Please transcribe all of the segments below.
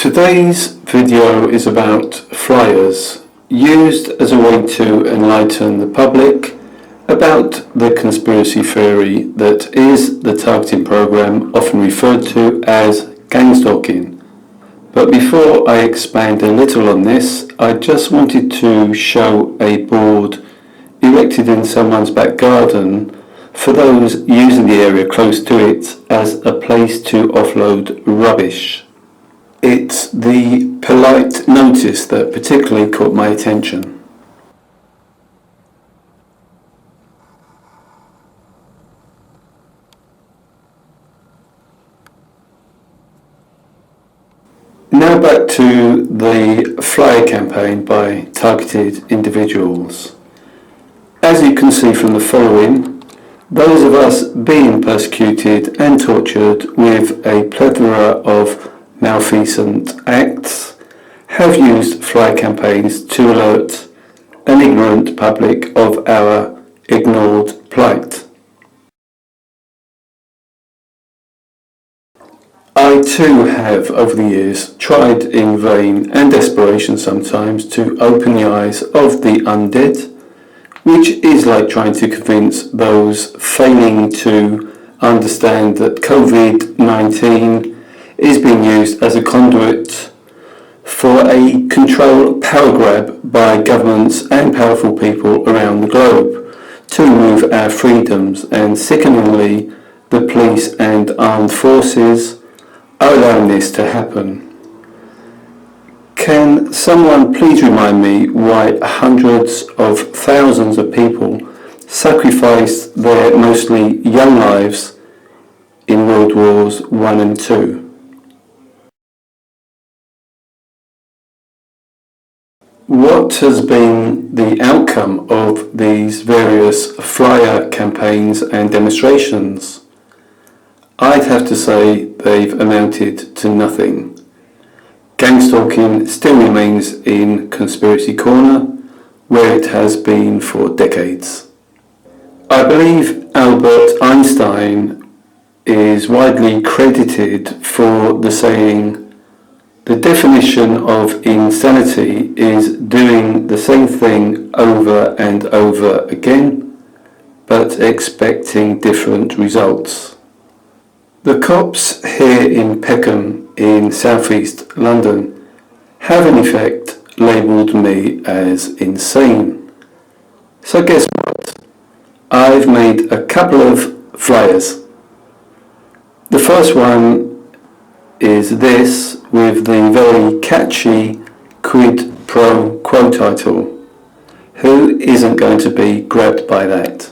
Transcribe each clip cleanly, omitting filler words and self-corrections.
Today's video is about flyers used as a way to enlighten the public about the conspiracy theory that is the targeting program often referred to as gang stalking. But before I expand a little on this, I just wanted to show a board erected in someone's back garden for those using the area close to it as a place to offload rubbish. It's the polite notice that particularly caught my attention. Now back to the flyer campaign by targeted individuals. As you can see from the following, those of us being persecuted and tortured with a plethora of malfeasant acts have used flyer campaigns to alert an ignorant public of our ignored plight. I too have, over the years, tried in vain and desperation sometimes to open the eyes of the undead, which is like trying to convince those failing to understand that COVID-19 is being used as a conduit for a control power grab by governments and powerful people around the globe to remove our freedoms, and sickeningly the police and armed forces are allowing this to happen. Can someone please remind me why hundreds of thousands of people sacrificed their mostly young lives in World Wars I and II? What has been the outcome of these various flyer campaigns and demonstrations? I'd have to say they've amounted to nothing. Gang stalking still remains in Conspiracy Corner, where it has been for decades. I believe Albert Einstein is widely credited for the saying, "The definition of insanity is doing the same thing over and over again, but expecting different results." The cops here in Peckham in southeast London have in effect labelled me as insane. So guess what? I've made a couple of flyers. The first one is this, with the very catchy quid pro quo title. Who isn't going to be grabbed by that?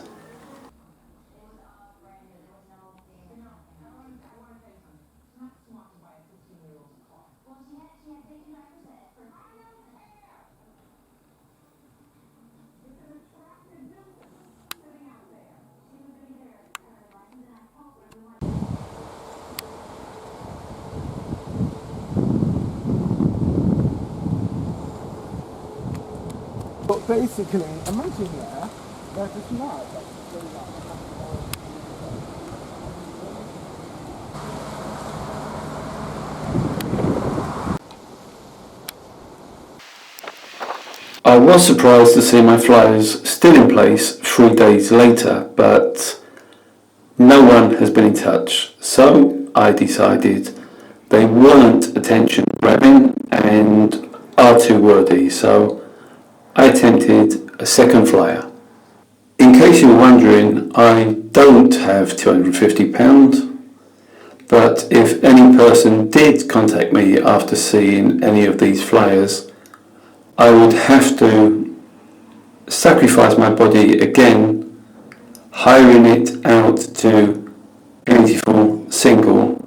But basically, imagine they're just mad. I was surprised to see my flyers still in place 3 days later, but no one has been in touch, so I decided they weren't attention grabbing and are too wordy, so I attempted a second flyer. In case you were wondering, I don't have £250, but if any person did contact me after seeing any of these flyers, I would have to sacrifice my body again, hiring it out to beautiful, single,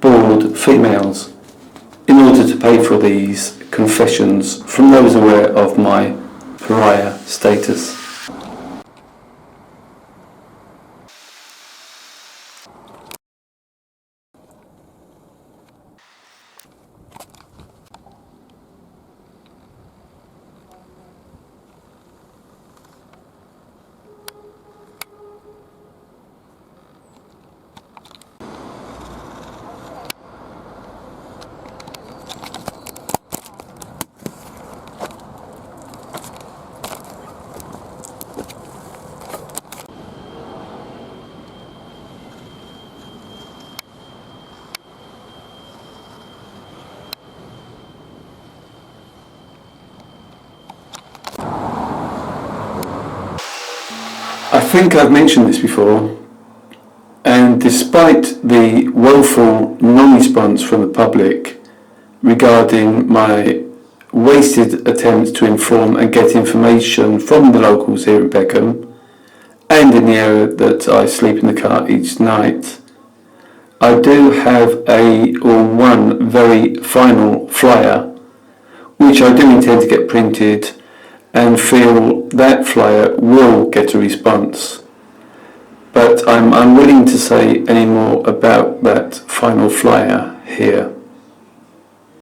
bored females in order to pay for these confessions from those aware of my pariah status. think I've mentioned this before, and despite the woeful non-response from the public regarding my wasted attempts to inform and get information from the locals here in Peckham, and in the area that I sleep in the car each night, I do have one very final flyer, which I do intend to get printed, and feel that flyer will get a response. But I'm unwilling to say any more about that final flyer here.